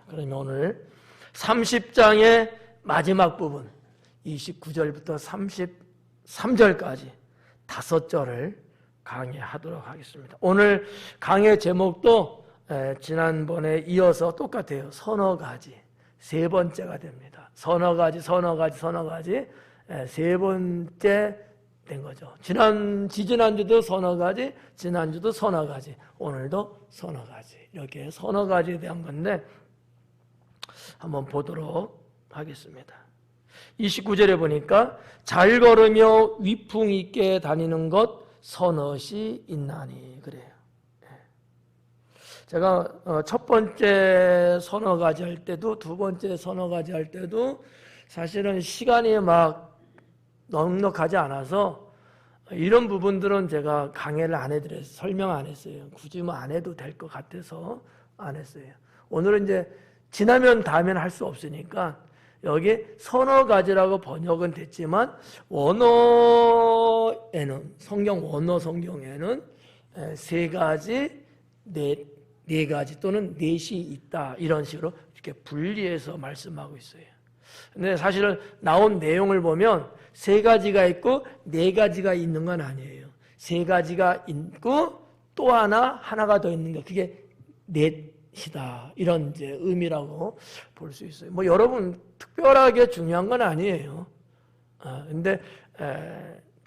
그러면 오늘 30장의 마지막 부분 29절부터 33절까지 5절을 강의하도록 하겠습니다. 오늘 강의 제목도 지난번에 이어서 똑같아요. 서너 가지. 세 번째가 됩니다. 서너 가지 세 번째 된 거죠. 지지난주도 서너 가지, 지난주도 서너 가지, 오늘도 서너 가지. 이렇게 서너 가지에 대한 건데 한번 보도록 하겠습니다. 29절에 보니까 잘 걸으며 위풍 있게 다니는 것 서너시 있나니 그래요. 제가 첫 번째 서너 가지 할 때도 두 번째 서너 가지 할 때도 사실은 시간이 막 넉넉하지 않아서 이런 부분들은 제가 강의를 안 해드려서 설명 안 했어요. 굳이 뭐 안 해도 될 것 같아서 안 했어요. 오늘은 이제 지나면 다음엔 할 수 없으니까 여기 서너 가지라고 번역은 됐지만 원어에는 성경 원어 성경에는 세 가지, 네 가지 또는 넷이 있다 이런 식으로 이렇게 분리해서 말씀하고 있어요. 근데 사실은 나온 내용을 보면 세 가지가 있고 네 가지가 있는 건 아니에요. 세 가지가 있고 또 하나가 더 있는 거 그게 넷이다 이런 이제 의미라고 볼 수 있어요. 뭐 여러분 특별하게 중요한 건 아니에요. 근데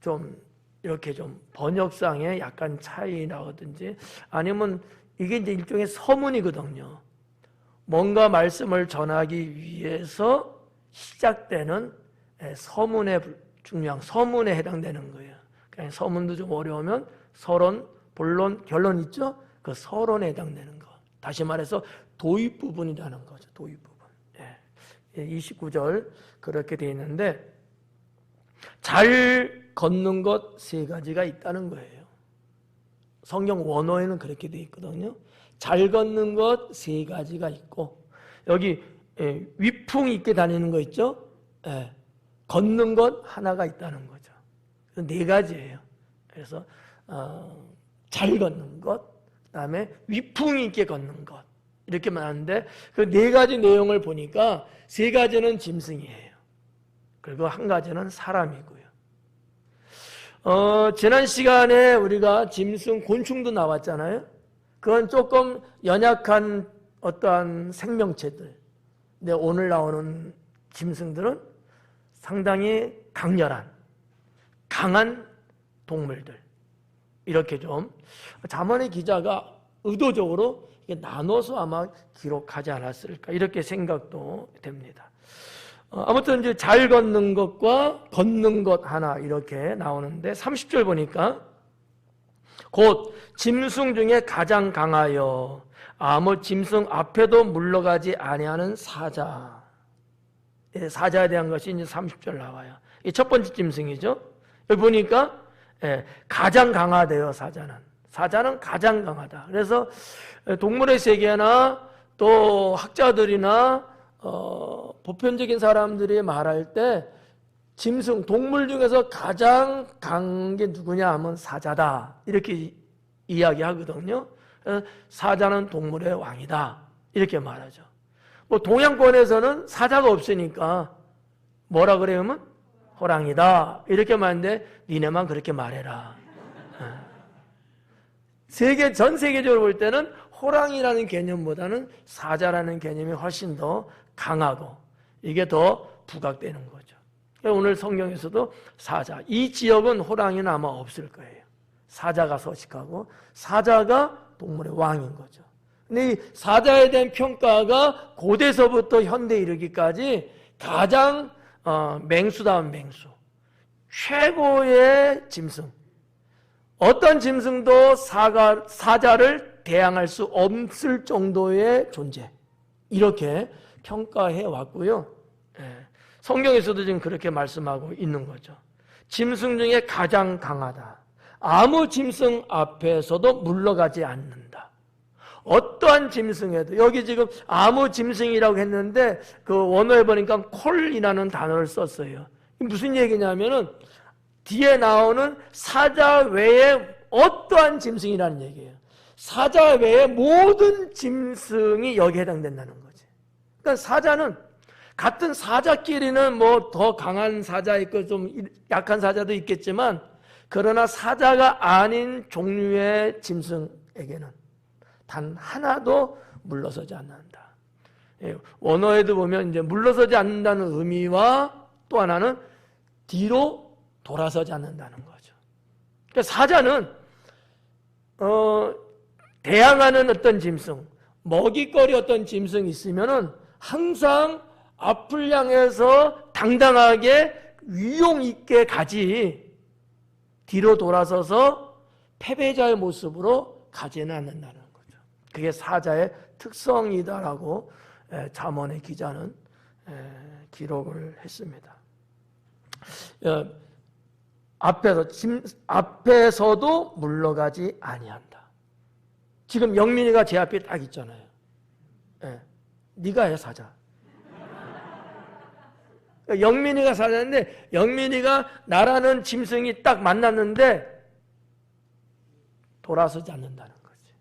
좀 이렇게 좀 번역상에 약간 차이라든지 아니면 이게 이제 일종의 서문이거든요. 뭔가 말씀을 전하기 위해서 시작되는 서문에 서문에 해당되는 거예요. 그냥 서문도 좀 어려우면 서론, 본론, 결론 있죠? 그 서론에 해당되는 거. 다시 말해서 도입 부분이라는 거죠. 도입 부분. 29절 그렇게 되어 있는데 잘 걷는 것 세 가지가 있다는 거예요. 성경 원어에는 그렇게 되어 있거든요. 잘 걷는 것 세 가지가 있고 여기 위풍 있게 다니는 거 있죠? 걷는 것 하나가 있다는 거죠. 네 가지예요. 그래서 잘 걷는 것, 그다음에 위풍 있게 걷는 것 이렇게 말하는데 그 네 가지 내용을 보니까 세 가지는 짐승이에요. 그리고 한 가지는 사람이고요. 지난 시간에 우리가 짐승, 곤충도 나왔잖아요. 그건 조금 연약한 어떠한 생명체들. 근데 오늘 나오는 짐승들은 상당히 강렬한, 강한 동물들. 이렇게 좀 잠언의 기자가 의도적으로 나눠서 아마 기록하지 않았을까 이렇게 생각도 됩니다. 아무튼 이제 잘 걷는 것과 걷는 것 하나 이렇게 나오는데 30절 보니까 곧 짐승 중에 가장 강하여 아무 짐승 앞에도 물러가지 아니하는 사자. 사자에 대한 것이 이제 30절 나와요. 이 첫 번째 짐승이죠. 여기 보니까 가장 강하대요. 사자는 가장 강하다. 그래서 동물의 세계나 또 학자들이나 보편적인 사람들이 말할 때 짐승, 동물 중에서 가장 강한 게 누구냐 하면 사자다 이렇게 이야기하거든요. 사자는 동물의 왕이다 이렇게 말하죠. 뭐 동양권에서는 사자가 없으니까 뭐라 그래요? 호랑이다 이렇게 말하는데 니네만 그렇게 말해라. 전 세계적으로 볼 때는 호랑이라는 개념보다는 사자라는 개념이 훨씬 더 강하고 이게 더 부각되는 거죠. 오늘 성경에서도 사자, 이 지역은 호랑이는 아마 없을 거예요. 사자가 서식하고 사자가 동물의 왕인 거죠. 근데 이 사자에 대한 평가가 고대서부터 현대에 이르기까지 가장 맹수다운 맹수, 최고의 짐승, 어떤 짐승도 사자를 대항할 수 없을 정도의 존재 이렇게 평가해 왔고요. 성경에서도 지금 그렇게 말씀하고 있는 거죠. 짐승 중에 가장 강하다. 아무 짐승 앞에서도 물러가지 않는다. 어떠한 짐승에도 여기 지금 아무 짐승이라고 했는데 그 원어에 보니까 콜이라는 단어를 썼어요. 무슨 얘기냐면은 뒤에 나오는 사자 외에 어떠한 짐승이라는 얘기예요. 사자 외에 모든 짐승이 여기에 해당된다는 거지. 그러니까 사자는 같은 사자끼리는 뭐 더 강한 사자 있고 좀 약한 사자도 있겠지만 그러나 사자가 아닌 종류의 짐승에게는 단 하나도 물러서지 않는다. 원어에도 보면 이제 물러서지 않는다는 의미와 또 하나는 뒤로 돌아서지 않는다는 거죠. 그러니까 사자는 대항하는 어떤 짐승, 먹이거리 어떤 짐승이 있으면은 항상 앞을 향해서 당당하게 위용 있게 가지 뒤로 돌아서서 패배자의 모습으로 가지는 않는다는 거죠. 그게 사자의 특성이다라고 잠언의 기자는 기록을 했습니다. 앞에서도 물러가지 아니한다. 지금 영민이가 제 앞에 딱 있잖아요. 네가 해 사자. 영민이가 사자인데 영민이가 나라는 짐승이 딱 만났는데 돌아서지 않는다는 거지.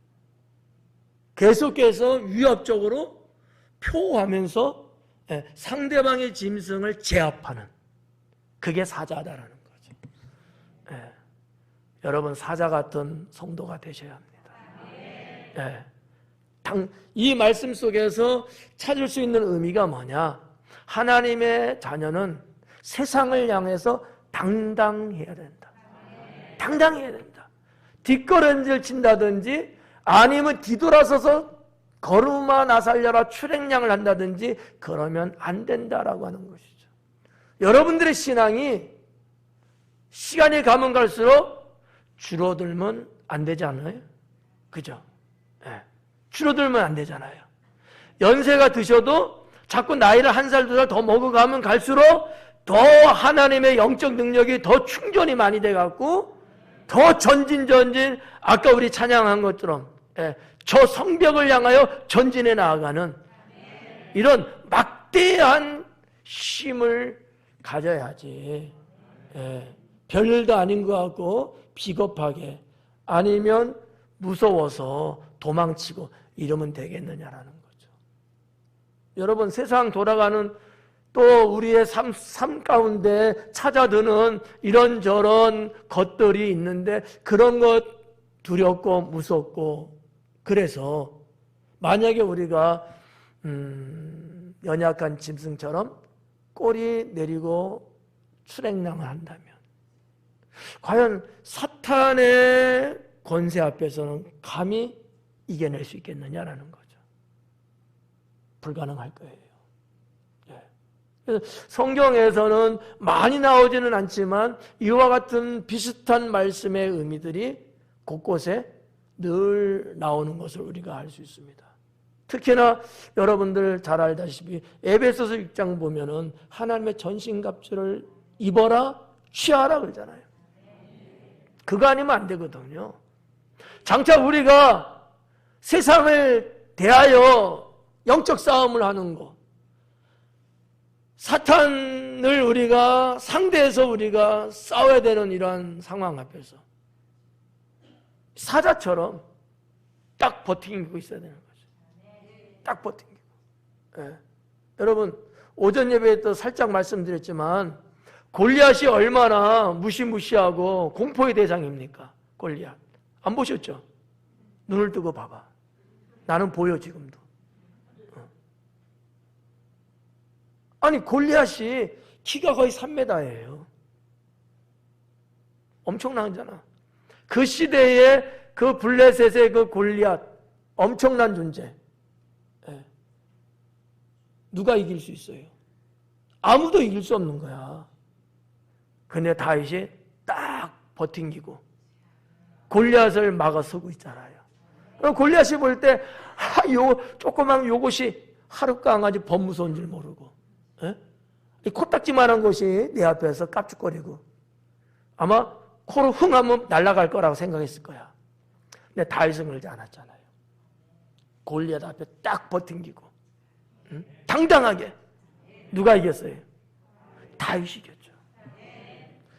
계속해서 위협적으로 표하면서 상대방의 짐승을 제압하는 그게 사자다라는 거죠. 여러분 사자 같은 성도가 되셔야 합니다. 이 말씀 속에서 찾을 수 있는 의미가 뭐냐? 하나님의 자녀는 세상을 향해서 당당해야 된다. 당당해야 된다. 뒷걸음질 친다든지 아니면 뒤돌아서서 걸음아 나 살려라 출행량을 한다든지 그러면 안 된다라고 하는 것이죠. 여러분들의 신앙이 시간이 가면 갈수록 줄어들면 안 되지 않아요? 그죠? 줄어들면 안 되잖아요. 연세가 드셔도 자꾸 나이를 한 살, 두 살 더 먹어가면 갈수록 더 하나님의 영적 능력이 더 충전이 많이 돼갖고 더 전진 아까 우리 찬양한 것처럼 저 성벽을 향하여 전진해 나아가는 이런 막대한 힘을 가져야지. 별일도 아닌 것 같고 비겁하게 아니면 무서워서 도망치고 이러면 되겠느냐라는 거죠. 여러분 세상 돌아가는 또 우리의 삶 가운데 찾아드는 이런저런 것들이 있는데 그런 것 두렵고 무섭고 그래서 만약에 우리가 연약한 짐승처럼 꼬리 내리고 출행량을 한다면 과연 사탄의 권세 앞에서는 감히 이겨낼 수 있겠느냐라는 거죠. 불가능할 거예요. 그래서 성경에서는 많이 나오지는 않지만 이와 같은 비슷한 말씀의 의미들이 곳곳에 늘 나오는 것을 우리가 알 수 있습니다. 특히나 여러분들 잘 알다시피 에베소서 6장 보면은 하나님의 전신갑주를 입어라 취하라 그러잖아요. 그거 아니면 안 되거든요. 장차 우리가 세상을 대하여 영적 싸움을 하는 것, 사탄을 우리가 상대해서 우리가 싸워야 되는 이러한 상황 앞에서 사자처럼 딱 버티고 있어야 되는 거죠. 딱 버티고. 여러분 오전 예배에 또 살짝 말씀드렸지만 골리앗이 얼마나 무시무시하고 공포의 대상입니까? 골리앗 안 보셨죠? 눈을 뜨고 봐봐. 나는 보여 지금도. 아니 골리앗이 키가 거의 3m예요. 엄청나잖아. 그 시대에 그 블레셋의 그 골리앗 엄청난 존재. 누가 이길 수 있어요? 아무도 이길 수 없는 거야. 근데 다윗이 딱 버팅기고 골리앗을 막아서고 있잖아요. 골리앗이 볼 때 요 조그만 요것이 하루 강아지 범무서운 줄 모르고 이 코딱지만한 것이 내 앞에서 깝죽거리고 아마 코로 흥 하면 날아갈 거라고 생각했을 거야. 근데 다윗은 그러지 않았잖아요. 골리앗 앞에 딱 버팅기고 당당하게 누가 이겼어요? 다윗이 이겼죠.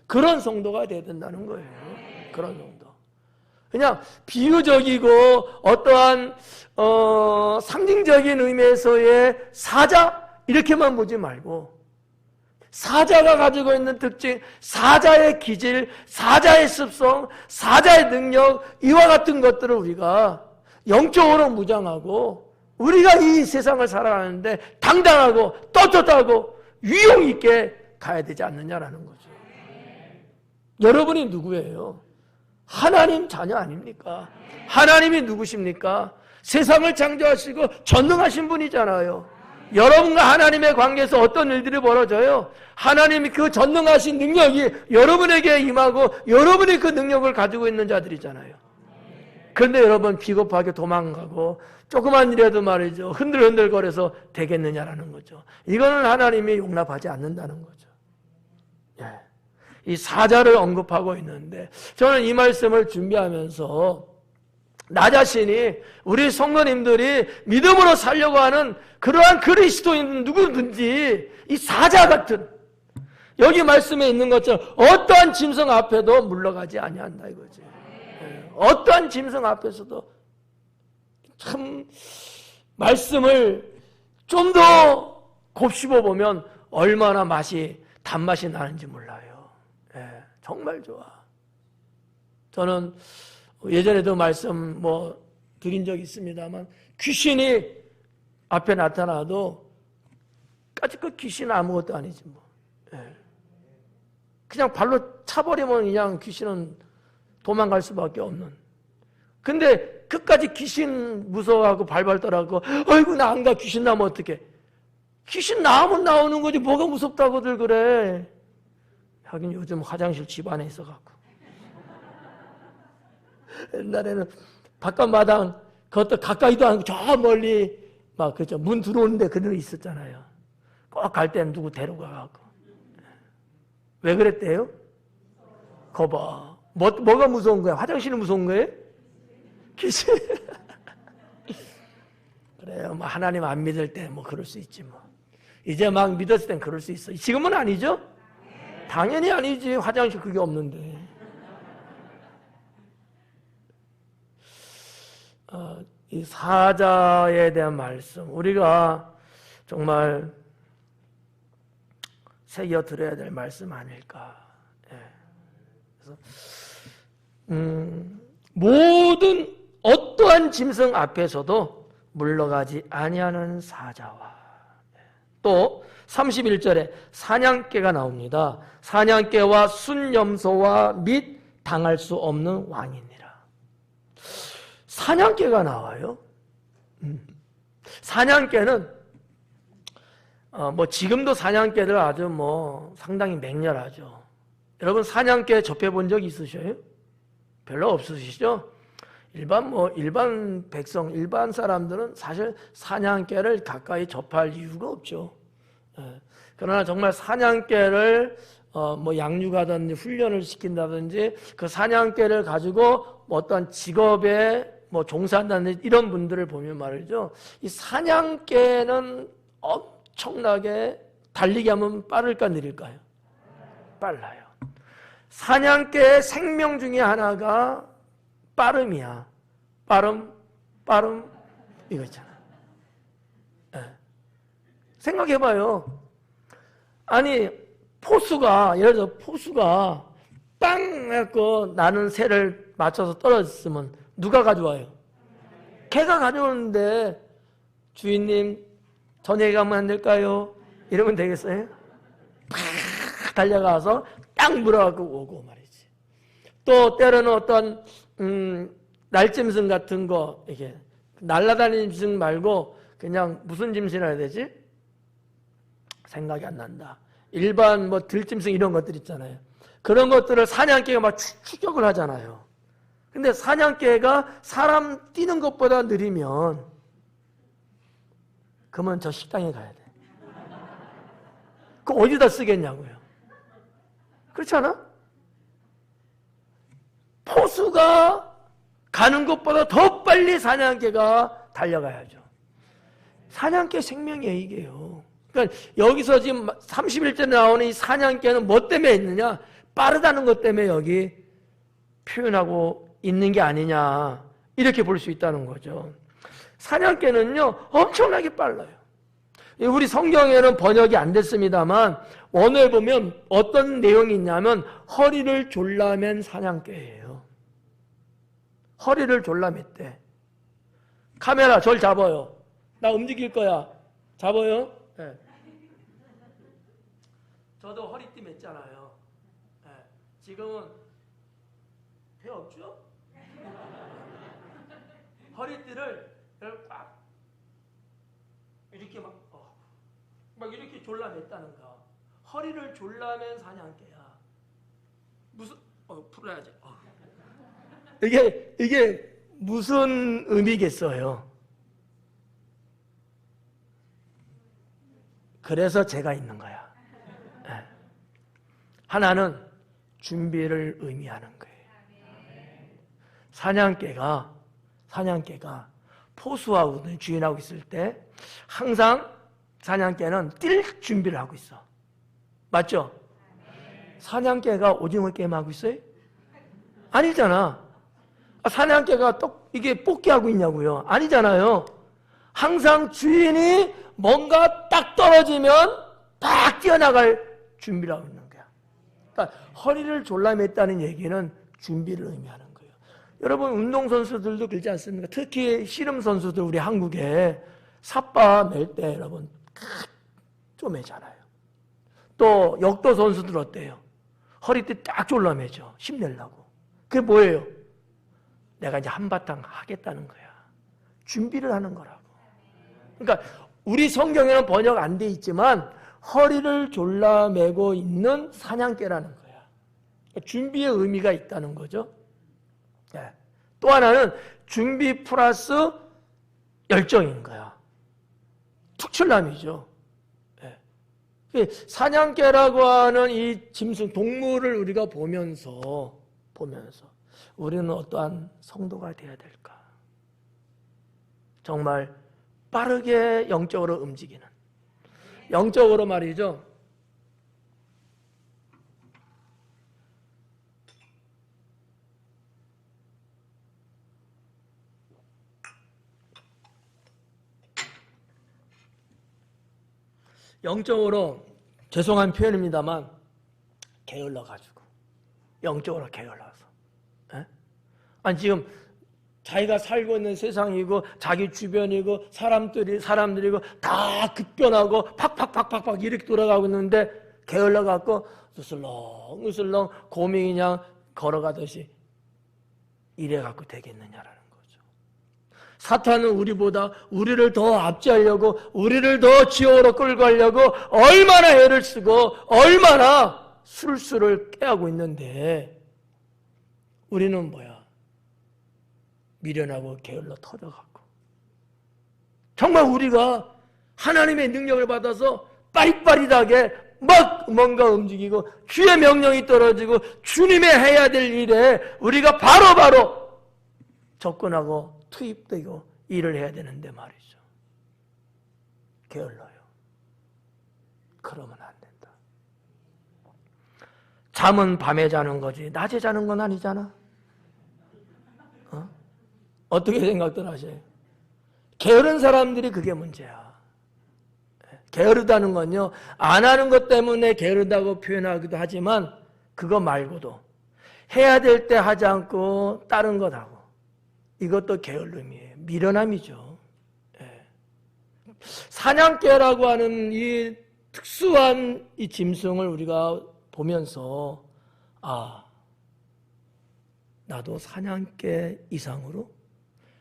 그런 성도가 돼야 된다는 거예요. 그런 성도. 그냥 비유적이고 어떠한 상징적인 의미에서의 사자 이렇게만 보지 말고 사자가 가지고 있는 특징, 사자의 기질, 사자의 습성, 사자의 능력 이와 같은 것들을 우리가 영적으로 무장하고 우리가 이 세상을 살아가는데 당당하고 떳떳하고 위용 있게 가야 되지 않느냐라는 거죠. 여러분이 누구예요? 하나님 자녀 아닙니까? 하나님이 누구십니까? 세상을 창조하시고 전능하신 분이잖아요. 여러분과 하나님의 관계에서 어떤 일들이 벌어져요? 하나님이 그 전능하신 능력이 여러분에게 임하고 여러분이 그 능력을 가지고 있는 자들이잖아요. 그런데 여러분 비겁하게 도망가고 조그만 일에도 말이죠, 흔들흔들거려서 되겠느냐라는 거죠. 이거는 하나님이 용납하지 않는다는 거죠. 예. 이 사자를 언급하고 있는데 저는 이 말씀을 준비하면서 나 자신이 우리 성도님들이 믿음으로 살려고 하는 그러한 그리스도인 누구든지 이 사자 같은 여기 말씀에 있는 것처럼 어떠한 짐승 앞에도 물러가지 아니한다 이거지. 어떠한 짐승 앞에서도 참 말씀을 좀 더 곱씹어 보면 얼마나 단맛이 나는지 몰라요. 정말 좋아. 저는 예전에도 말씀 드린 적이 있습니다만 귀신이 앞에 나타나도 까짓 귀신은 아무것도 아니지 뭐. 그냥 발로 차버리면 그냥 귀신은 도망갈 수밖에 없는. 근데 끝까지 귀신 무서워하고 발발 떨하고 어이구 나 안 가 귀신 나면 어떡해. 귀신 나오면 나오는 거지 뭐가 무섭다고들 그래. 하긴 요즘 화장실 집 안에 있어갖고. 옛날에는 바깥마당 그것도 가까이도 않고 저 멀리 막 그죠 문 들어오는데 그대로 있었잖아요. 꼭 갈 때는 누구 데려가갖고. 왜 그랬대요? 거봐. 뭐가 무서운 거야? 화장실이 무서운 거예요? 귀신. 그래요. 뭐 하나님 안 믿을 때 뭐 그럴 수 있지 뭐. 이제 막 믿었을 땐 그럴 수 있어. 지금은 아니죠? 당연히 아니지. 화장실 그게 없는데. 이 사자에 대한 말씀 우리가 정말 새겨 들어야 될 말씀 아닐까. 그래서 모든 어떠한 짐승 앞에서도 물러가지 아니하는 사자와 또 31절에 사냥개가 나옵니다. 사냥개와 순염소와 및 당할 수 없는 왕이니라. 사냥개가 나와요. 사냥개는 지금도 사냥개들 아주 상당히 맹렬하죠. 여러분 사냥개 접해본 적 있으셔요? 별로 없으시죠? 일반 백성, 일반 사람들은 사실 사냥개를 가까이 접할 이유가 없죠. 그러나 정말 사냥개를 양육하든지 훈련을 시킨다든지 그 사냥개를 가지고 어떤 직업에 종사한다든지 이런 분들을 보면 말이죠. 이 사냥개는 엄청나게 달리기 하면 빠를까 느릴까요? 빨라요. 사냥개의 생명 중에 하나가 빠름이야. 빠름 이거 있잖아. 생각해봐요. 아니 예를 들어 포수가 빵 해갖고 나는 새를 맞춰서 떨어졌으면 누가 가져와요? 개가 가져오는데 주인님 저녁에 가면 안 될까요? 이러면 되겠어요? 팍 달려가서 딱 물어갖고 오고 말이지. 또 때로는 어떤 날짐승 같은 거 이렇게 날아다니는 짐승 말고 그냥 무슨 짐승이라 해야 되지? 생각이 안 난다. 일반 들짐승 이런 것들 있잖아요. 그런 것들을 사냥개가 막 추격을 하잖아요. 근데 사냥개가 사람 뛰는 것보다 느리면 그러면 저 식당에 가야 돼. 그거 어디다 쓰겠냐고요. 그렇지 않아? 포수가 가는 것보다 더 빨리 사냥개가 달려가야죠. 사냥개 생명이에요, 이게요. 그러니까 여기서 지금 31절에 나오는 이 사냥개는 뭐 때문에 있느냐? 빠르다는 것 때문에 여기 표현하고 있는 게 아니냐 이렇게 볼 수 있다는 거죠. 사냥개는요 엄청나게 빨라요. 우리 성경에는 번역이 안 됐습니다만 원어에 보면 어떤 내용이 있냐면 허리를 졸라맨 사냥개예요. 허리를 졸라맸대. 카메라 절 잡아요. 나 움직일 거야. 잡아요. 네. 저도 허리띠 맸잖아요. 네. 지금은 배 없죠? 허리띠를 꽉 이렇게 막 이렇게 졸라맸다는가. 허리를 졸라맨 사냥개야. 무슨 풀어야지. 이게 무슨 의미겠어요? 그래서 제가 있는 거야. 네. 하나는 준비를 의미하는 거예요. 사냥개가 포수하고 주인하고 있을 때 항상 사냥개는 뛸 준비를 하고 있어. 맞죠? 사냥개가 오징어 게임 하고 있어요? 아니잖아. 사냥개가 이게 뽑기 하고 있냐고요? 아니잖아요. 항상 주인이 뭔가 딱 떨어지면 딱 뛰어나갈 준비를 하고 있는 거야. 그러니까 허리를 졸라맸다는 얘기는 준비를 의미하는 거예요. 여러분 운동선수들도 그렇지 않습니까? 특히 씨름 선수들 우리 한국에 삿바 맬 때 여러분 쪼매잖아요. 또 역도 선수들 어때요? 허리띠 딱 졸라매죠. 힘내려고. 그게 뭐예요? 내가 이제 한바탕 하겠다는 거야. 준비를 하는 거라고. 그러니까 우리 성경에는 번역 안 돼 있지만 허리를 졸라매고 있는 사냥개라는 거야. 그러니까 준비의 의미가 있다는 거죠. 네. 또 하나는 준비 플러스 열정인 거야. 특출남이죠. 네. 사냥개라고 하는 이 짐승 동물을 우리가 보면서 우리는 어떠한 성도가 되어야 될까? 정말 빠르게 영적으로 움직이는, 영적으로 말이죠. 영적으로 죄송한 표현입니다만 게을러가지고 영적으로 게을러서 아니 지금 자기가 살고 있는 세상이고 자기 주변이고 사람들이고 다 급변하고 팍팍팍팍팍 이렇게 돌아가고 있는데 게을러갖고 으슬렁으슬렁 곰이 그냥 걸어가듯이 이래갖고 되겠느냐라는 거죠. 사탄은 우리를 더 압제하려고 우리를 더 지옥으로 끌고 가려고 얼마나 애를 쓰고 얼마나 술수를 깨하고 있는데 우리는 뭐야? 미련하고 게을러 터져갖고 정말 우리가 하나님의 능력을 받아서 빠릿빠릿하게 막 뭔가 움직이고 주의 명령이 떨어지고 주님의 해야 될 일에 우리가 바로바로 접근하고 투입되고 일을 해야 되는데 말이죠. 게을러요. 그러면 안 된다. 잠은 밤에 자는 거지 낮에 자는 건 아니잖아. 어떻게 생각들 하세요? 게으른 사람들이 그게 문제야. 게으르다는 건요, 안 하는 것 때문에 게으르다고 표현하기도 하지만 그거 말고도 해야 될 때 하지 않고 다른 것 하고 이것도 게을름이에요. 미련함이죠. 사냥개라고 하는 이 특수한 이 짐승을 우리가 보면서 나도 사냥개 이상으로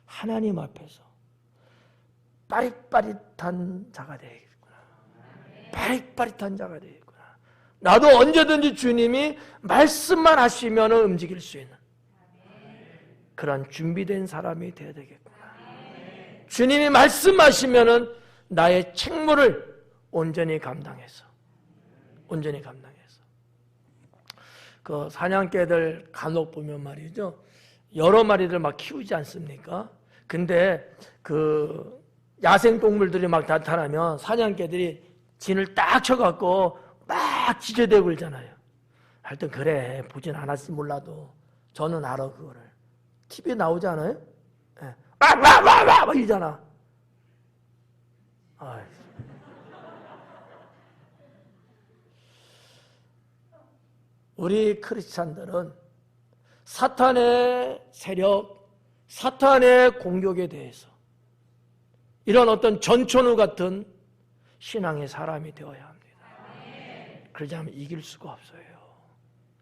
하나님 앞에서 빠릿빠릿한 자가 되겠구나. 빠릿빠릿한 자가 되겠구나. 나도 언제든지 주님이 말씀만 하시면 움직일 수 있는 그런 준비된 사람이 되어야 되겠구나. 주님이 말씀하시면 나의 책무를 온전히 감당해서 그 사냥개들 간혹 보면 말이죠. 여러 마리를 막 키우지 않습니까? 근데 그 야생동물들이 막 나타나면 사냥개들이 진을 딱 쳐갖고 막 지저대고 그러잖아요. 하여튼 그래 보진 않았지 몰라도 저는 알아 그거를. TV에 나오지 않아요? 예. 막 이러잖아. 아이. 우리 크리스찬들은 사탄의 세력, 사탄의 공격에 대해서 이런 어떤 전천후 같은 신앙의 사람이 되어야 합니다. 그러지 않으면 이길 수가 없어요.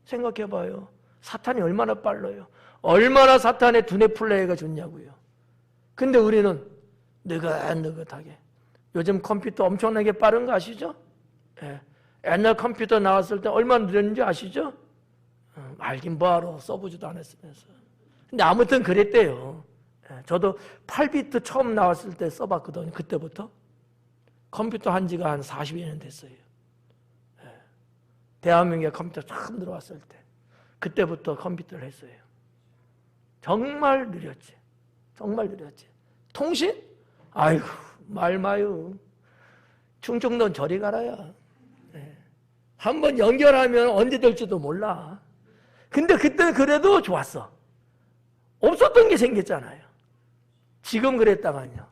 생각해봐요. 사탄이 얼마나 빨라요. 얼마나 사탄의 두뇌 플레이가 좋냐고요. 근데 우리는 느긋느긋하게. 요즘 컴퓨터 엄청나게 빠른 거 아시죠? 예. 옛날 컴퓨터 나왔을 때 얼마나 느렸는지 아시죠? 알긴 뭐하러 써보지도 않았으면서. 근데 아무튼 그랬대요. 예. 저도 8비트 처음 나왔을 때 써봤거든요. 그때부터. 컴퓨터 한 지가 한 40여 년 됐어요. 예. 대한민국에 컴퓨터 처음 들어왔을 때. 그때부터 컴퓨터를 했어요. 정말 느렸지. 정말 느렸지. 통신? 아이고, 말 마요. 충청도는 저리 가라야. 네. 한번 연결하면 언제 될지도 몰라. 근데 그때 그래도 좋았어. 없었던 게 생겼잖아요. 지금 그랬다가요.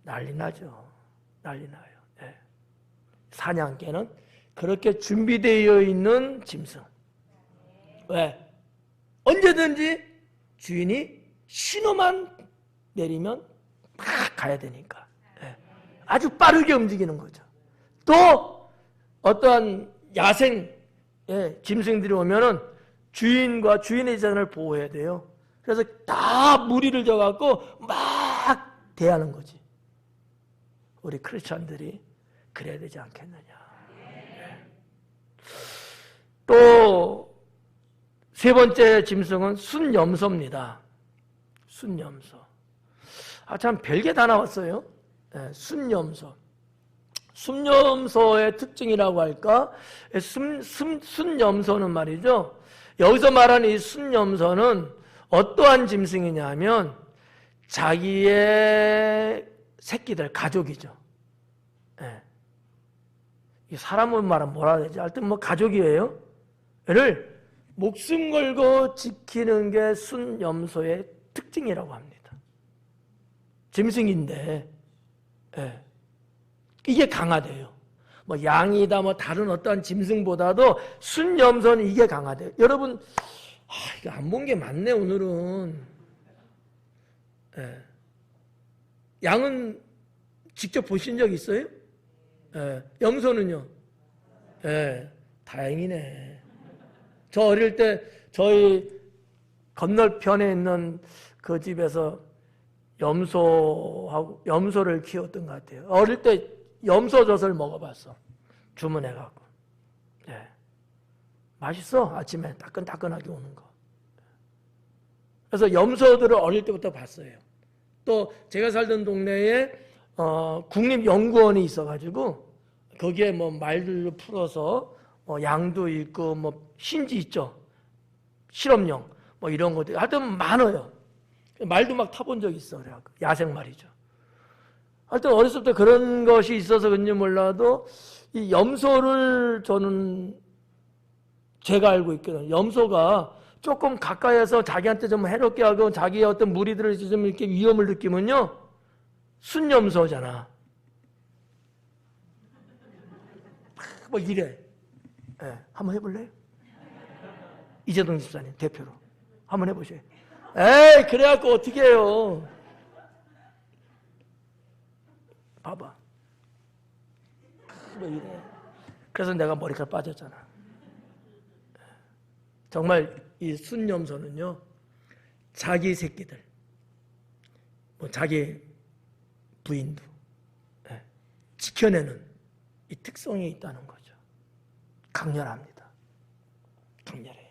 난리 나죠. 난리 나요. 네. 사냥개는 그렇게 준비되어 있는 짐승. 왜? 언제든지 주인이 신호만 내리면 막 가야 되니까. 네. 아주 빠르게 움직이는 거죠. 또 어떠한 야생 짐승들이 오면은 주인과 주인의 재산을 보호해야 돼요. 그래서 다 무리를 져갖고 막 대하는 거지. 우리 크리스찬들이 그래야 되지 않겠느냐. 네. 또 세 번째 짐승은 순염소입니다. 순염소. 아, 참 별게 다 나왔어요. 네, 순염소. 순염소의 특징이라고 할까? 순염소는 말이죠. 여기서 말하는 이 순염소는 어떠한 짐승이냐 하면 자기의 새끼들, 가족이죠. 네. 이 사람은 말하면 뭐라 해야 되지? 하여튼 뭐 가족이에요. 를 목숨 걸고 지키는 게 순염소의 특징이라고 합니다. 짐승인데, 예. 이게 강하대요. 뭐 양이다, 뭐 다른 어떠한 짐승보다도 순염소는 이게 강하대요. 여러분, 이거 안 본 게 많네, 오늘은. 예. 양은 직접 보신 적 있어요? 예. 염소는요? 예. 다행이네. 저 어릴 때 저희 건너편에 있는 그 집에서 염소를 키웠던 것 같아요. 어릴 때 염소젓을 먹어봤어. 주문해갖고. 네. 맛있어. 아침에 따끈따끈하게 오는 거. 그래서 염소들을 어릴 때부터 봤어요. 또 제가 살던 동네에 국립연구원이 있어가지고 거기에 뭐 말들로 풀어서 양도 있고 뭐 신지 있죠. 실험용 뭐 이런 것들 하여튼 많아요. 말도 막 타본 적 있어. 그래갖고 야생 말이죠. 하여튼 어렸을 때 그런 것이 있어서 그런지 몰라도 이 염소를 저는 제가 알고 있거든요. 염소가 조금 가까이에서 자기한테 좀 해롭게 하고 자기의 어떤 무리들을 좀 이렇게 위험을 느끼면요. 순염소잖아. 뭐 이래. 네, 한번 해볼래요? 이재동 집사님 대표로 한번 해보세요. 에이 그래갖고 어떻게 해요. 봐봐. 뭐 이래. 그래서 내가 머리카락 빠졌잖아. 정말 이 순염소는요 자기 새끼들 뭐 자기 부인도 지켜내는 이 특성이 있다는 거죠. 강렬합니다. 강렬해요.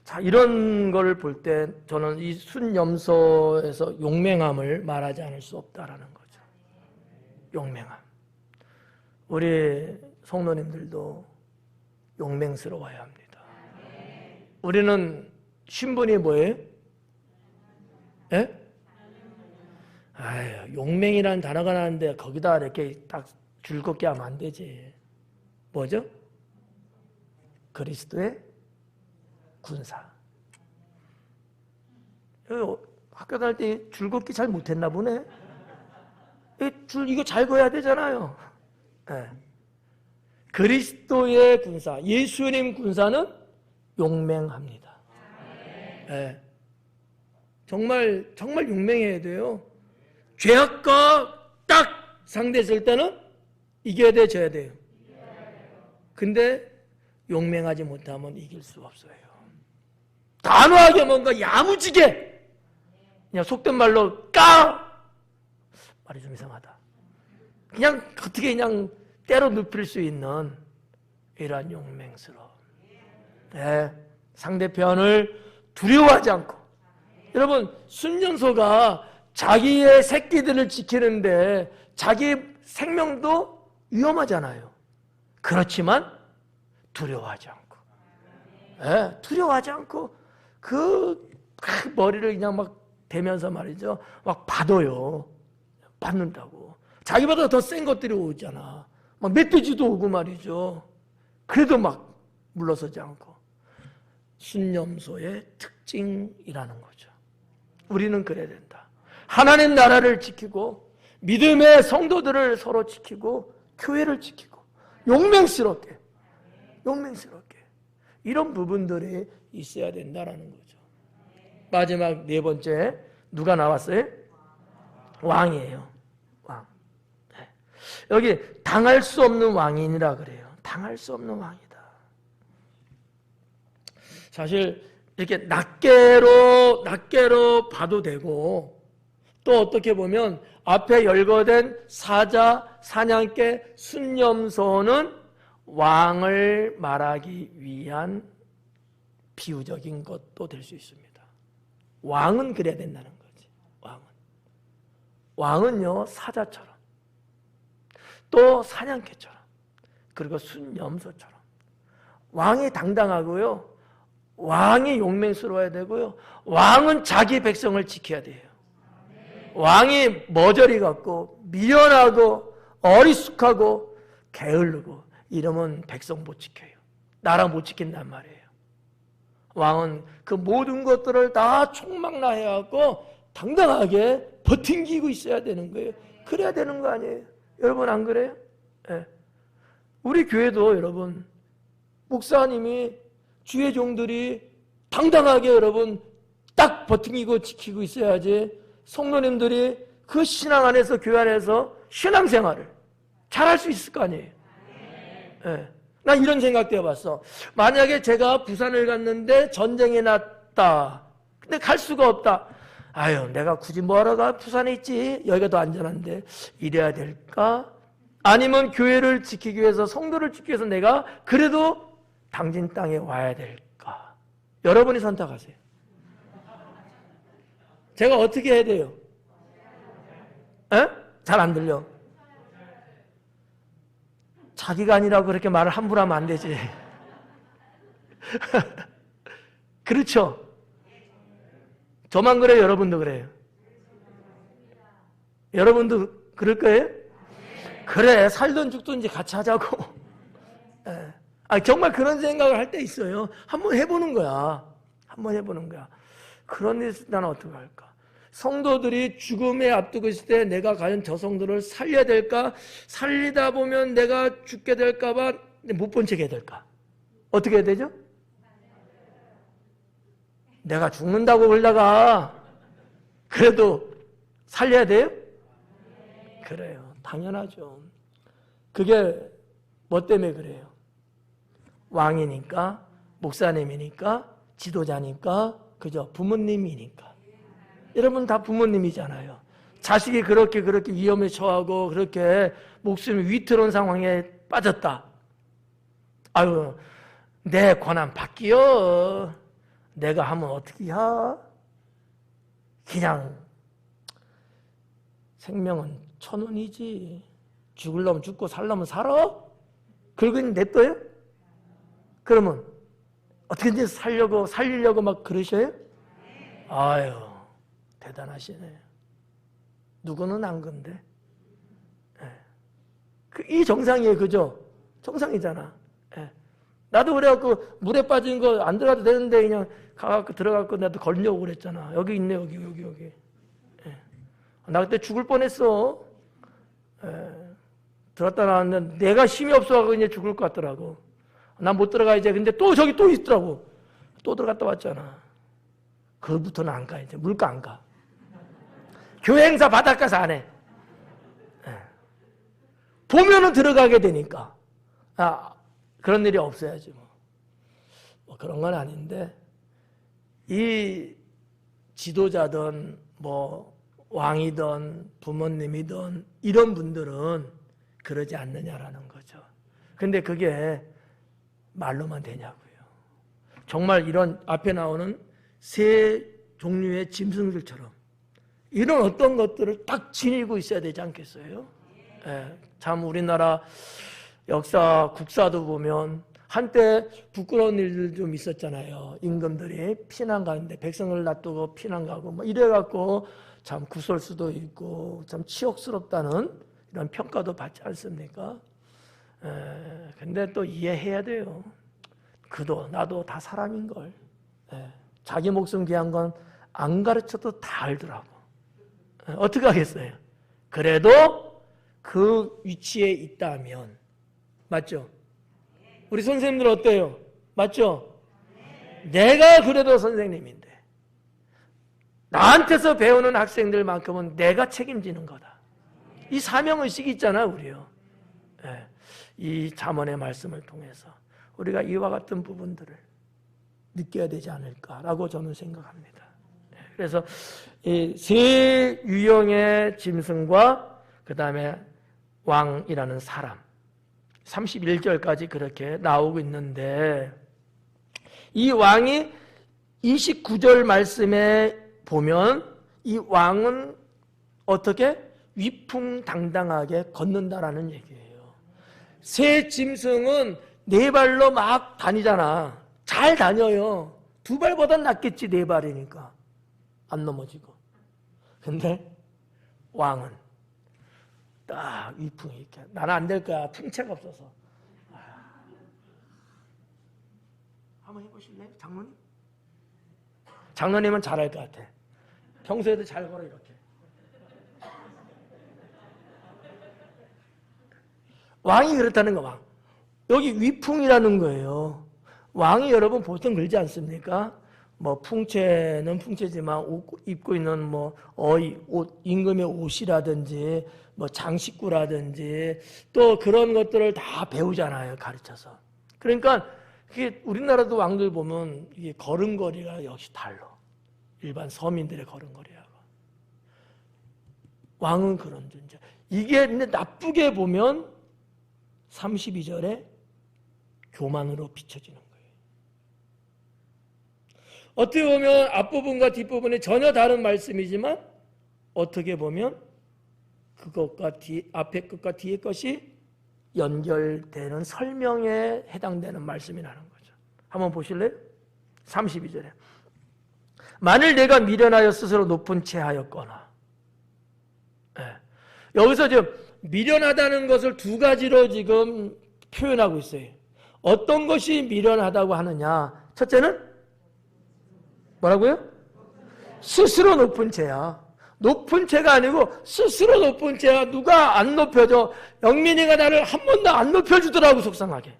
자, 이런 걸 볼 때 저는 이 순염소에서 용맹함을 말하지 않을 수 없다라는 거죠. 용맹함. 우리 성도님들도 용맹스러워야 합니다. 우리는 신분이 뭐예요? 예? 아유, 용맹이라는 단어가 나는데 거기다 이렇게 딱 줄긋게 하면 안 되지. 뭐죠? 그리스도의 군사. 학교 다닐 때 줄 걷기 잘 못했나 보네. 이거 잘 그어야 되잖아요. 네. 그리스도의 군사, 예수님 군사는 용맹합니다. 네. 정말 용맹해야 돼요. 죄악과 딱 상대했을 때는 이겨야 돼, 져야 돼요. 근데 용맹하지 못하면 이길 수 없어요. 단호하게 뭔가 야무지게 그냥 속된 말로 말이 좀 이상하다. 그냥 어떻게 그냥 때로 눕힐 수 있는 이러한 용맹스러움. 네, 상대편을 두려워하지 않고. 여러분, 순전소가 자기의 새끼들을 지키는데 자기 생명도 위험하잖아요. 그렇지만 두려워하지 않고. 네, 두려워하지 않고 그 머리를 그냥 막 대면서 말이죠. 막 받아요. 받는다고. 자기보다 더 센 것들이 오잖아. 막 멧돼지도 오고 말이죠. 그래도 막 물러서지 않고. 순념소의 특징이라는 거죠. 우리는 그래야 된다. 하나님 나라를 지키고 믿음의 성도들을 서로 지키고 교회를 지키고 용맹스럽게 이런 부분들이 있어야 된다라는 거죠. 마지막 네 번째 누가 나왔어요? 왕이에요. 왕. 네. 여기 당할 수 없는 왕인이라 그래요. 당할 수 없는 왕이다. 사실 이렇게 낱개로 봐도 되고 또 어떻게 보면 앞에 열거된 사자, 사냥개, 순념소는 왕을 말하기 위한 비유적인 것도 될 수 있습니다. 왕은 그래야 된다는 거지. 왕은요 사자처럼 또 사냥개처럼 그리고 순념소처럼 왕이 당당하고요. 왕이 용맹스러워야 되고요. 왕은 자기 백성을 지켜야 돼요. 왕이 머저리 같고 미련하고 어리숙하고 게으르고 이러면 백성 못 지켜요. 나라 못 지킨단 말이에요. 왕은 그 모든 것들을 다 총망라해갖고 당당하게 버팅기고 있어야 되는 거예요. 그래야 되는 거 아니에요? 여러분 안 그래요? 네. 우리 교회도 여러분 목사님이 주의 종들이 당당하게 여러분 딱 버팅기고 지키고 있어야지 성도님들이 그 신앙 안에서 교회 안에서 신앙생활을 잘할 수 있을 거 아니에요. 네. 난 이런 생각도 해봤어. 만약에 제가 부산을 갔는데 전쟁이 났다. 근데 갈 수가 없다. 아유, 내가 굳이 뭐하러 가? 부산에 있지. 여기가 더 안전한데. 이래야 될까? 아니면 교회를 지키기 위해서, 성도를 지키기 위해서 내가 그래도 당진 땅에 와야 될까? 여러분이 선택하세요. 제가 어떻게 해야 돼요? 잘 안 들려. 자기가 아니라고 그렇게 말을 함부로 하면 안 되지. 그렇죠? 저만 그래요? 여러분도 그래요? 여러분도 그럴 거예요? 그래, 살든 죽든지 같이 하자고. 정말 그런 생각을 할 때 있어요. 한번 해보는 거야. 그런 데서 나는 어떻게 할까? 성도들이 죽음에 앞두고 있을 때 내가 과연 저 성도를 살려야 될까? 살리다 보면 내가 죽게 될까 봐 못 본 척 해야 될까? 어떻게 해야 되죠? 내가 죽는다고 그러다가 그래도 살려야 돼요? 그래요. 당연하죠. 그게 뭐 때문에 그래요? 왕이니까, 목사님이니까, 지도자니까, 그죠? 부모님이니까. 여러분 다 부모님이잖아요. 자식이 그렇게 위험에 처하고 그렇게 목숨이 위태로운 상황에 빠졌다. 아유, 내 권한 바뀌어. 내가 하면 어떻게 하? 그냥 생명은 천운이지. 죽으려면 죽고 살려면 살아? 그러고 냅둬요? 그러면 어떻게든 살리려고 막 그러셔요? 아유, 대단하시네. 누구는 안 건데. 이 정상이에요, 그죠? 정상이잖아. 나도 그래갖고 물에 빠진 거 안 들어가도 되는데 그냥 가갖고 들어갖고 나도 걸려고 그랬잖아. 여기 있네, 여기. 예. 나 그때 죽을 뻔했어. 예. 들었다 나왔는데 내가 힘이 없어갖고 이제 죽을 것 같더라고. 난 못 들어가 이제. 근데 또 저기 또 있더라고. 또 들어갔다 왔잖아. 그부터는 안 가, 이제. 물가 안 가. 교회 행사 바닷가서 안 해. 예. 보면은 들어가게 되니까. 그런 일이 없어야지 뭐 그런 건 아닌데, 이 지도자든 뭐 왕이든 부모님이든 이런 분들은 그러지 않느냐라는 거죠. 근데 그게 말로만 되냐고요. 정말 이런 앞에 나오는 세 종류의 짐승들처럼 이런 어떤 것들을 딱 지니고 있어야 되지 않겠어요? 예, 참 우리나라 역사, 국사도 보면 한때 부끄러운 일들 좀 있었잖아요. 임금들이 피난 가는데 백성을 놔두고 피난 가고 뭐 이래갖고 참 구설수도 있고 참 치욕스럽다는 이런 평가도 받지 않습니까? 근데 또 이해해야 돼요. 그도 나도 다 사람인걸. 자기 목숨 귀한 건 안 가르쳐도 다 알더라고. 어떻게 하겠어요? 그래도 그 위치에 있다면, 맞죠? 우리 선생님들 어때요? 맞죠? 내가 그래도 선생님인데 나한테서 배우는 학생들만큼은 내가 책임지는 거다. 이 사명의식이 있잖아, 우리요. 이 잠언의 말씀을 통해서 우리가 이와 같은 부분들을 느껴야 되지 않을까라고 저는 생각합니다. 그래서 이 세 유형의 짐승과 그 다음에 왕이라는 사람 31절까지 그렇게 나오고 있는데, 이 왕이 29절 말씀에 보면 이 왕은 어떻게 위풍당당하게 걷는다라는 얘기예요. 새 짐승은 네 발로 막 다니잖아. 잘 다녀요. 두 발보단 낫겠지, 네 발이니까. 안 넘어지고. 근데 왕은 딱 위풍이 이렇게. 나는 안 될 거야. 풍채가 없어서. 한번 해보실래요? 장로님? 장로님은 잘할 것 같아. 평소에도 잘 걸어, 이렇게. 왕이 그렇다는 거, 왕. 여기 위풍이라는 거예요. 왕이 여러분 보통 그러지 않습니까? 뭐 풍채는 풍채지만 옷 입고 있는 뭐 옷, 임금의 옷이라든지 뭐 장식구라든지 또 그런 것들을 다 배우잖아요, 가르쳐서. 그러니까 이게 우리나라도 왕들 보면 이게 걸음걸이가 역시 달라. 일반 서민들의 걸음걸이하고. 왕은 그런 존재. 이게 근데 나쁘게 보면 32절에 교만으로 비춰지는 거예요. 어떻게 보면 앞부분과 뒷부분이 전혀 다른 말씀이지만 어떻게 보면 그것과 앞에 것과 뒤에 것이 연결되는 설명에 해당되는 말씀이라는 거죠. 한번 보실래요? 32절에 만일 내가 미련하여 스스로 높은 채 하였거나, 여기서 지금 미련하다는 것을 두 가지로 지금 표현하고 있어요. 어떤 것이 미련하다고 하느냐? 첫째는 뭐라고요? 스스로 높은 채야. 높은 채가 아니고 스스로 높은 채야. 누가 안 높여줘? 영민이가 나를 한 번도 안 높여주더라고, 속상하게.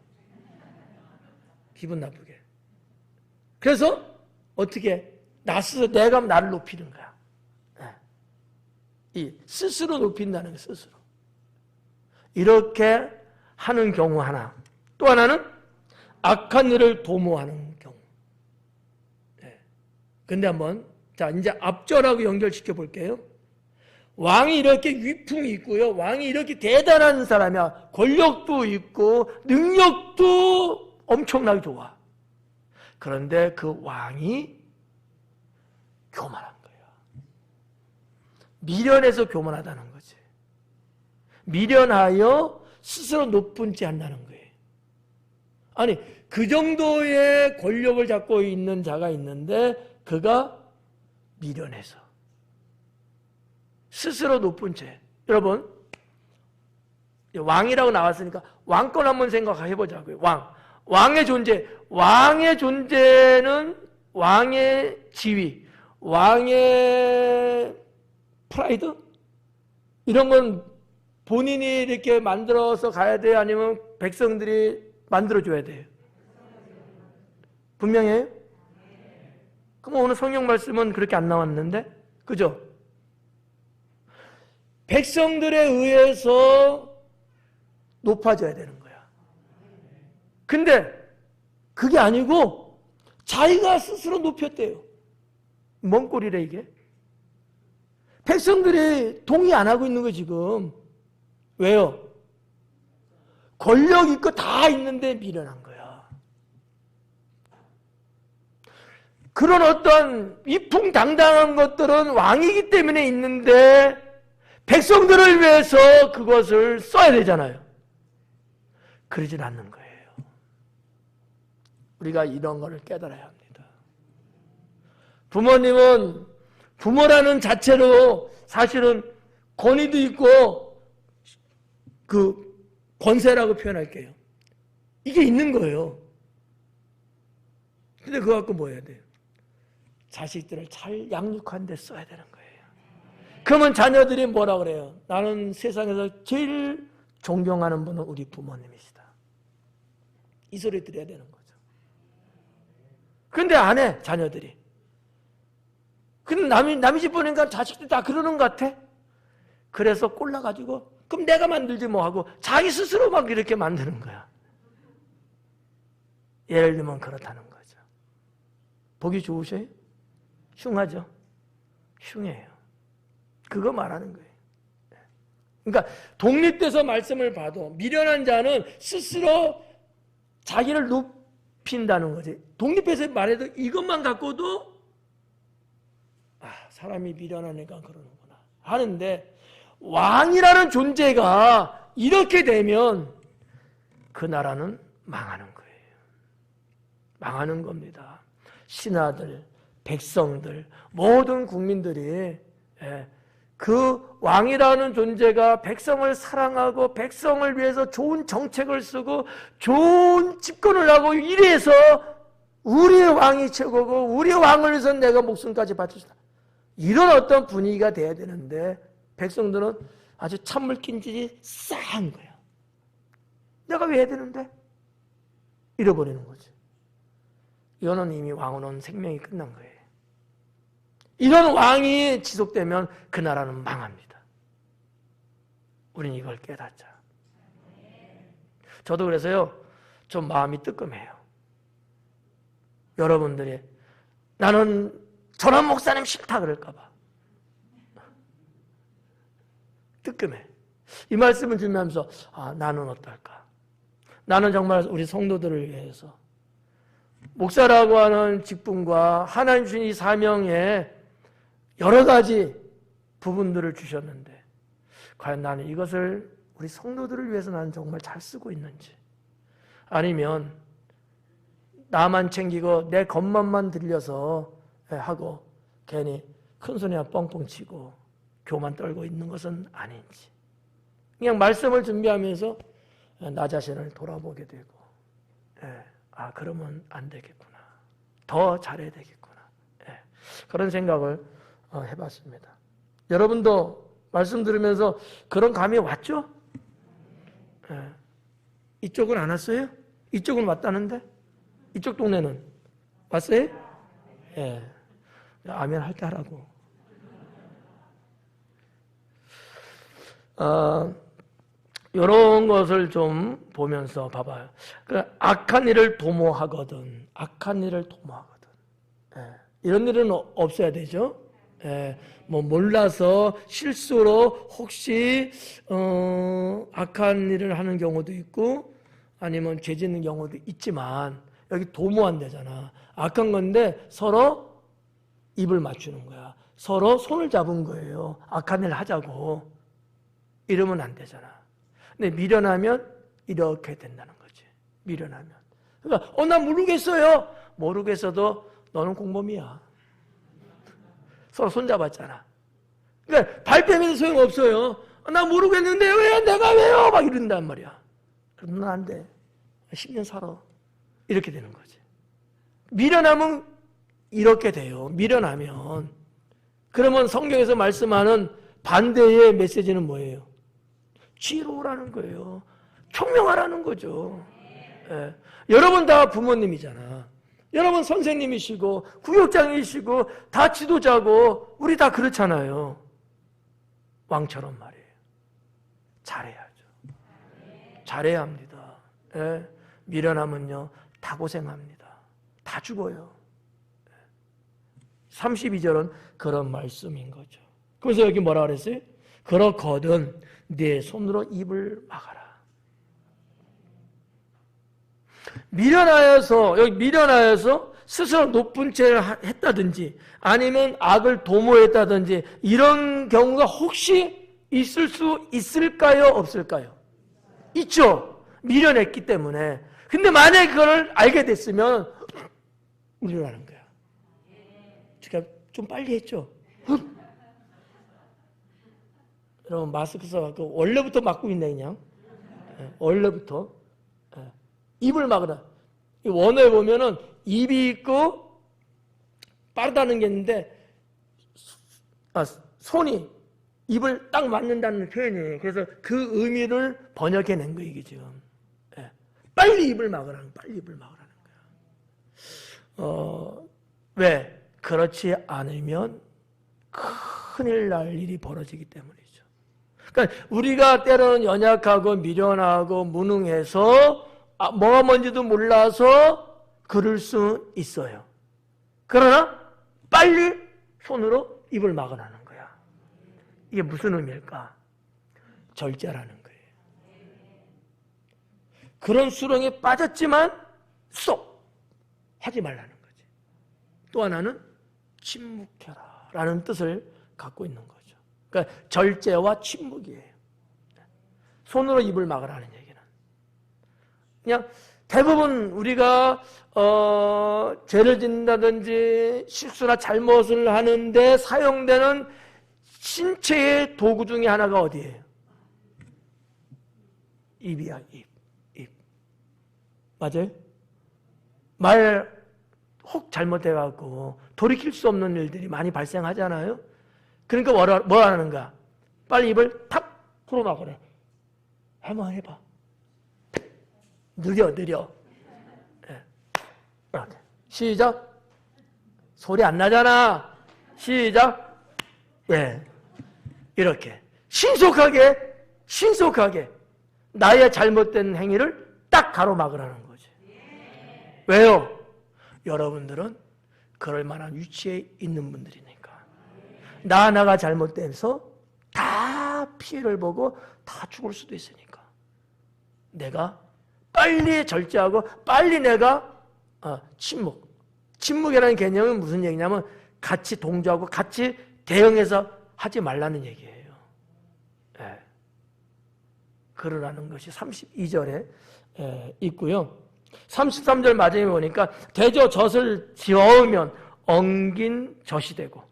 기분 나쁘게. 그래서 어떻게? 나 스스로, 내가 나를 높이는 거야. 이 스스로 높인다는 거, 스스로. 이렇게 하는 경우 하나. 또 하나는 악한 일을 도모하는 경우. 근데 한번, 자, 이제 앞절하고 연결시켜 볼게요. 왕이 이렇게 위풍이 있고요. 왕이 이렇게 대단한 사람이야. 권력도 있고, 능력도 엄청나게 좋아. 그런데 그 왕이 교만한 거예요. 미련해서 교만하다는 거지. 미련하여 스스로 높은 채 한다는 거예요. 아니, 그 정도의 권력을 잡고 있는 자가 있는데 그가 미련해서 스스로 높은 채. 여러분, 왕이라고 나왔으니까 왕권 한번 생각해 보자고요. 왕. 왕의 존재, 왕의 존재는 왕의 지위, 왕의 프라이드 이런 건 본인이 이렇게 만들어서 가야 돼요? 아니면 백성들이 만들어줘야 돼요? 분명해요? 그럼 오늘 성경 말씀은 그렇게 안 나왔는데? 그죠? 백성들에 의해서 높아져야 되는 거야. 근데 그게 아니고 자기가 스스로 높였대요. 뭔 꼴이래 이게? 백성들이 동의 안 하고 있는 거 지금. 왜요? 권력 있고 다 있는데 미련한 거야. 그런 어떤 위풍당당한 것들은 왕이기 때문에 있는데 백성들을 위해서 그것을 써야 되잖아요. 그러진 않는 거예요. 우리가 이런 거를 깨달아야 합니다. 부모님은 부모라는 자체로 사실은 권위도 있고 그 권세라고 표현할게요. 이게 있는 거예요. 근데 그거 갖고 뭐 해야 돼요? 자식들을 잘 양육하는 데 써야 되는 거예요. 그러면 자녀들이 뭐라 그래요? 나는 세상에서 제일 존경하는 분은 우리 부모님이시다. 이 소리 들어야 되는 거죠. 근데 안 해, 자녀들이. 근데 남의 집 보니까 자식들 다 그러는 것 같아. 그래서 꼴라가지고 그럼 내가 만들지 뭐 하고 자기 스스로 막 이렇게 만드는 거야. 예를 들면 그렇다는 거죠. 보기 좋으셔요? 흉하죠? 흉해요. 그거 말하는 거예요. 그러니까 독립돼서 말씀을 봐도 미련한 자는 스스로 자기를 높인다는 거지. 독립해서 말해도 이것만 갖고도 사람이 미련하니까 그러는구나 하는데, 왕이라는 존재가 이렇게 되면 그 나라는 망하는 거예요. 망하는 겁니다. 신하들, 백성들, 모든 국민들이 그 왕이라는 존재가 백성을 사랑하고 백성을 위해서 좋은 정책을 쓰고 좋은 집권을 하고 이래서 우리의 왕이 최고고 우리 왕을 위해서 내가 목숨까지 바쳤다. 이런 어떤 분위기가 돼야 되는데 백성들은 아주 찬물 낀질이 싸한 거야. 내가 왜 해야 되는데? 잃어버리는 거지. 이거는 이미 왕은 생명이 끝난 거예요. 이런 왕이 지속되면 그 나라는 망합니다. 우리는 이걸 깨닫자. 저도 그래서요, 좀 마음이 뜨끔해요. 여러분들이 나는 저런 목사님 싫다 그럴까 봐. 뜨끔해. 이 말씀을 들으면서 나는 어떨까? 나는 정말 우리 성도들을 위해서 목사라고 하는 직분과 하나님 주신 이 사명에 여러 가지 부분들을 주셨는데 과연 나는 이것을 우리 성도들을 위해서 나는 정말 잘 쓰고 있는지, 아니면 나만 챙기고 내 겉멋만 들려서 하고 괜히 큰소리나 뻥뻥 치고 교만 떨고 있는 것은 아닌지, 그냥 말씀을 준비하면서 나 자신을 돌아보게 되고 그러면 안 되겠구나, 더 잘해야 되겠구나, 그런 생각을 해봤습니다. 여러분도 말씀 들으면서 그런 감이 왔죠? 이쪽은 안 왔어요? 이쪽은 왔다는데? 이쪽 동네는 왔어요? 아멘 할 때 하라고. 이런 것을 좀 보면서 봐봐요. 악한 일을 도모하거든. 악한 일을 도모하거든. 이런 일은 없어야 되죠. 뭐 몰라서 실수로 혹시 악한 일을 하는 경우도 있고 아니면 죄 짓는 경우도 있지만 여기 도모한대잖아. 악한 건데 서로 입을 맞추는 거야. 서로 손을 잡은 거예요. 악한 일 하자고. 이러면 안 되잖아. 근데 미련하면 이렇게 된다는 거지. 미련하면. 그러니까 나 모르겠어요. 모르겠어도 너는 공범이야. 서로 손잡았잖아. 그러니까 발뺌에는 소용없어요. 나 모르겠는데 왜 내가 왜요? 막 이런단 말이야. 그럼 넌 안 돼. 10년 살아. 이렇게 되는 거지. 미련하면 이렇게 돼요. 미련하면. 그러면 성경에서 말씀하는 반대의 메시지는 뭐예요? 지혜로우라는 거예요. 총명하라는 거죠. 예. 여러분 다 부모님이잖아. 여러분 선생님이시고 구역장이시고 다 지도자고 우리 다 그렇잖아요. 왕처럼 말이에요. 잘해야죠. 잘해야 합니다. 예. 미련하면요 다 고생합니다. 다 죽어요. 32절은 그런 말씀인 거죠. 그래서 여기 뭐라 그랬어요? 그렇거든 네 손으로 입을 막아라. 미련하여서, 여기 미련하여서 스스로 높은 죄를 했다든지 아니면 악을 도모했다든지 이런 경우가 혹시 있을 수 있을까요? 없을까요? 있죠. 미련했기 때문에. 근데 만약에 그걸 알게 됐으면 미련하는 거야. 그러니까 좀 빨리 했죠. 여러분 마스크 써갖고 원래부터 막고 있네 그냥. 원래부터. 입을 막으라. 원어에 보면은 입이 있고 빠르다는 게 있는데 손이 입을 딱 맞는다는 표현이에요. 그래서 그 의미를 번역해낸 거예요 이게 지금. 빨리 입을 막으라는, 빨리 입을 막으라는 거야. 왜? 그렇지 않으면 큰일 날 일이 벌어지기 때문이죠. 그러니까 우리가 때로는 연약하고 미련하고 무능해서 뭐가 뭔지도 몰라서 그럴 수 있어요. 그러나 빨리 손으로 입을 막으라는 거야. 이게 무슨 의미일까? 절제라는 거예요. 그런 수렁에 빠졌지만 쏙 하지 말라는 거지. 또 하나는 침묵해라 라는 뜻을 갖고 있는 거죠. 그러니까 절제와 침묵이에요. 손으로 입을 막으라는 얘기는 그냥 대부분 우리가 죄를 짓는다든지 실수나 잘못을 하는데 사용되는 신체의 도구 중에 하나가 어디예요? 입이야. 입. 맞아요? 말 혹 잘못해갖고 돌이킬 수 없는 일들이 많이 발생하잖아요. 그러니까 뭐 하는가? 빨리 입을 탁 풀어막으래. 한번 해봐. 느려. 네. 시작. 소리 안 나잖아. 시작. 예. 이렇게 신속하게 나의 잘못된 행위를 딱 가로막으라는 거지. 왜요? 여러분들은 그럴 만한 위치에 있는 분들이니까. 나가 잘못돼서 다 피해를 보고 다 죽을 수도 있으니까. 내가 빨리 절제하고 빨리 내가 침묵이라는 개념은 무슨 얘기냐면 같이 동조하고 같이 대응해서 하지 말라는 얘기예요. 네. 그러라는 것이 32절에 있고요. 33절 마지막에 보니까 대저 젖을 지어오면 엉긴 젖이 되고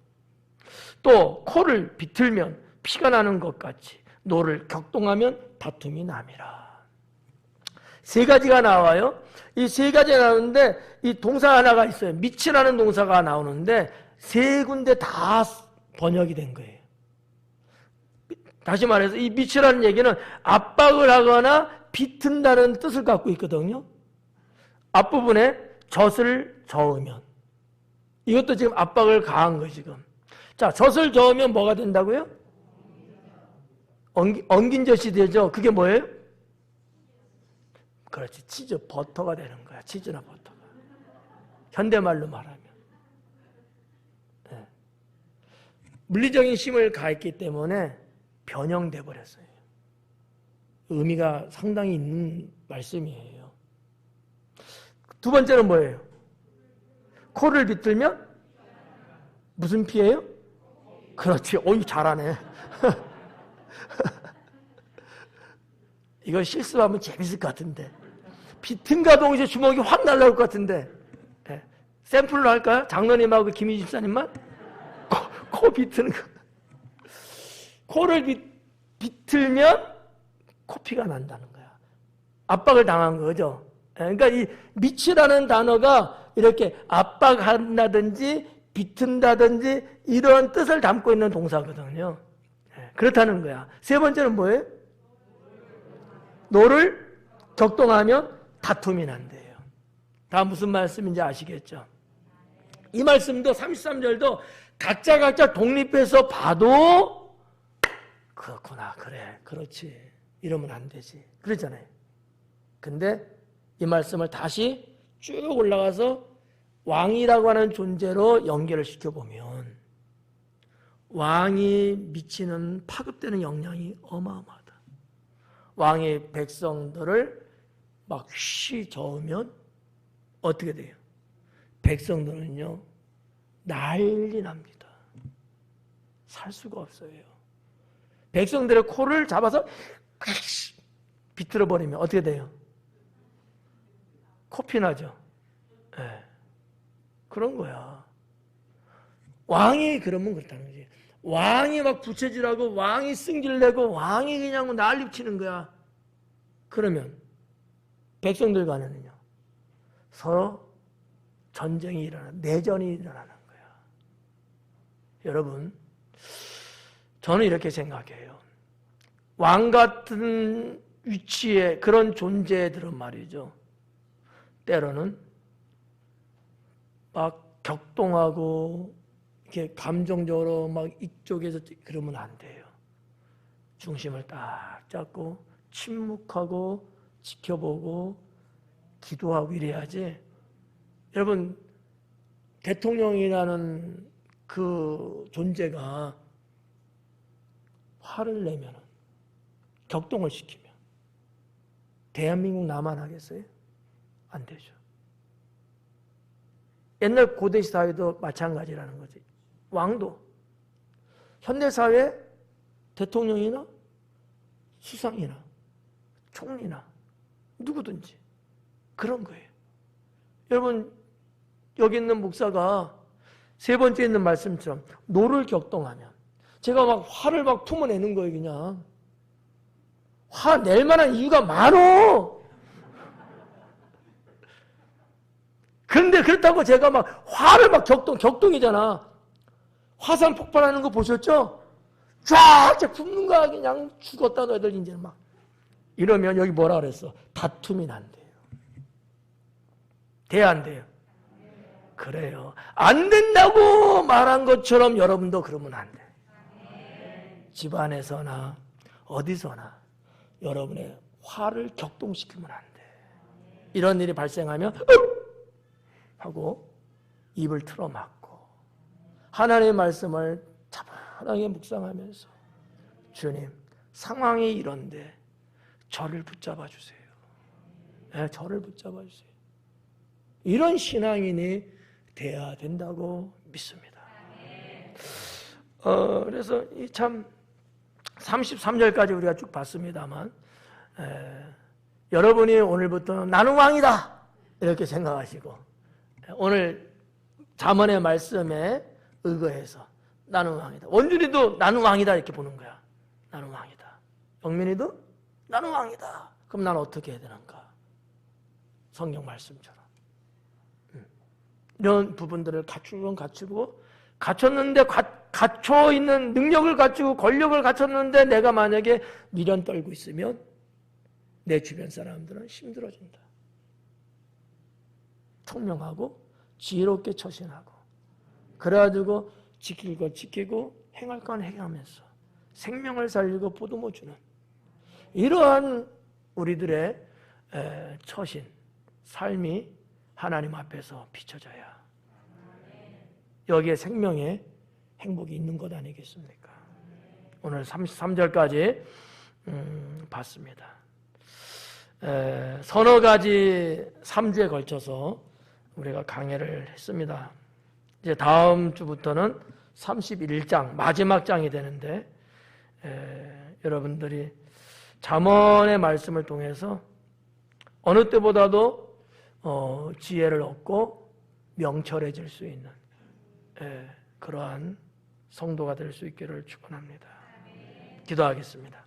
또 코를 비틀면 피가 나는 것 같이 노를 격동하면 다툼이 남이라. 세 가지가 나와요. 이 세 가지가 나오는데 이 동사 하나가 있어요. 미치라는 동사가 나오는데 세 군데 다 번역이 된 거예요. 다시 말해서 이 미치라는 얘기는 압박을 하거나 비튼다는 뜻을 갖고 있거든요. 앞부분에 젖을 저으면 이것도 지금 압박을 가한 거예요 지금. 자, 젖을 저으면 뭐가 된다고요? 엉긴 젖이 되죠. 그게 뭐예요? 그렇지, 치즈, 버터가 되는 거야. 치즈나 버터가. 현대말로 말하면. 네. 물리적인 힘을 가했기 때문에 변형돼 버렸어요. 의미가 상당히 있는 말씀이에요. 두 번째는 뭐예요? 코를 비틀면 무슨 피해요? 그렇지. 어이 잘하네. 이거 실수하면 재밌을 것 같은데. 비튼과 동시에 주먹이 확 날라올 것 같은데. 네. 샘플로 할까요? 장로님하고 김희 집사님만? 코 비트는 거. 코를 비틀면 코피가 난다는 거야. 압박을 당한 거죠. 그러니까 이 미치라는 단어가 이렇게 압박한다든지 비튼다든지 이런 뜻을 담고 있는 동사거든요. 그렇다는 거야. 세 번째는 뭐예요? 노를 격동하면 다툼이 난대요. 다 무슨 말씀인지 아시겠죠? 이 말씀도 33절도 각자 독립해서 봐도 그렇구나, 그래, 그렇지, 이러면 안 되지, 그러잖아요. 근데 이 말씀을 다시 쭉 올라가서 왕이라고 하는 존재로 연결을 시켜보면 왕이 미치는 파급되는 영향이 어마어마하다. 왕이 백성들을 막 휘저으면 어떻게 돼요? 백성들은요 난리 납니다. 살 수가 없어요. 백성들의 코를 잡아서 비틀어 버리면 어떻게 돼요? 코피 나죠. 네. 그런 거야. 왕이 그러면 그렇다는 거지. 왕이 막 부채질하고 왕이 승질내고 왕이 그냥 난리치는 거야. 그러면 백성들 간에는요 서로 전쟁이 일어나는, 내전이 일어나는 거야. 여러분, 저는 이렇게 생각해요. 왕 같은 위치에 그런 존재들은 말이죠, 때로는 막 격동하고 이렇게 감정적으로 막 이쪽에서 그러면 안 돼요. 중심을 딱 잡고 침묵하고 지켜보고 기도하고 이래야지. 여러분, 대통령이라는 그 존재가 화를 내면, 격동을 시키면 대한민국 나만 하겠어요? 안 되죠. 옛날 고대 사회도 마찬가지라는 거지. 왕도 현대 사회 대통령이나 수상이나 총리나 누구든지 그런 거예요. 여러분, 여기 있는 목사가 세 번째 있는 말씀처럼 노를 격동하면, 제가 막 화를 막 품어내는 거예요. 그냥 화 낼 만한 이유가 많어. 그런데 그렇다고 제가 막 화를 막 격동이잖아. 화산 폭발하는 거 보셨죠? 쫙 품는 거야. 그냥 죽었다 너희들 이제 막 이러면 여기 뭐라 그랬어? 다툼이 난대요. 돼야 안 돼요? 그래요. 안 된다고 말한 것처럼 여러분도 그러면 안 돼. 집안에서나 어디서나 여러분의 화를 격동시키면 안 돼. 이런 일이 발생하면 하고 입을 틀어막고 하나님의 말씀을 차분하게 묵상하면서, 주님, 상황이 이런데 저를 붙잡아 주세요. 네, 저를 붙잡아 주세요. 이런 신앙인이 돼야 된다고 믿습니다. 그래서 이 참 33절까지 우리가 쭉 봤습니다만, 여러분이 오늘부터 나는 왕이다 이렇게 생각하시고, 오늘 잠언의 말씀에 의거해서 나는 왕이다. 원준이도 나는 왕이다 이렇게 보는 거야. 나는 왕이다. 영민이도 나는 왕이다. 그럼 나는 어떻게 해야 되는가? 성경 말씀처럼 이런 부분들을 갖추고 갖췄는데, 갖춰 있는 능력을 갖추고 권력을 갖췄는데 내가 만약에 미련 떨고 있으면 내 주변 사람들은 힘들어진다. 총명하고 지혜롭게 처신하고, 그래가지고 지킬 것 지키고 행할 건 행하면서 생명을 살리고 보듬어 주는 이러한 우리들의 처신, 삶이 하나님 앞에서 비춰져야 여기에 생명의 행복이 있는 것 아니겠습니까? 오늘 33절까지 봤습니다. 서너 가지 3주에 걸쳐서 우리가 강해를 했습니다. 이제 다음 주부터는 31장 마지막 장이 되는데, 여러분들이 잠언의 말씀을 통해서 어느 때보다도 지혜를 얻고 명철해질 수 있는 그러한 성도가 될 수 있기를 축원합니다. 기도하겠습니다.